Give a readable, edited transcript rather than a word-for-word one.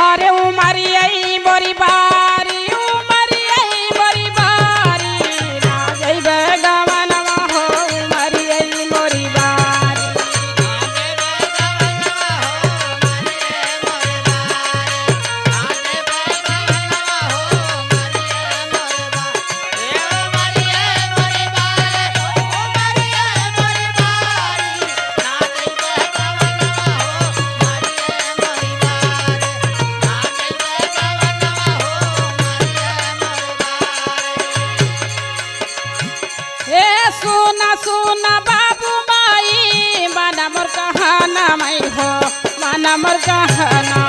अरे उमारी आई मोरी बारी उमारी आई मोरी बारी ना जइबे गवनवा हो उमारी आई मोरी बारी सुना सुना बाबू माई माना मोर कहना माई हो माना मोर कहना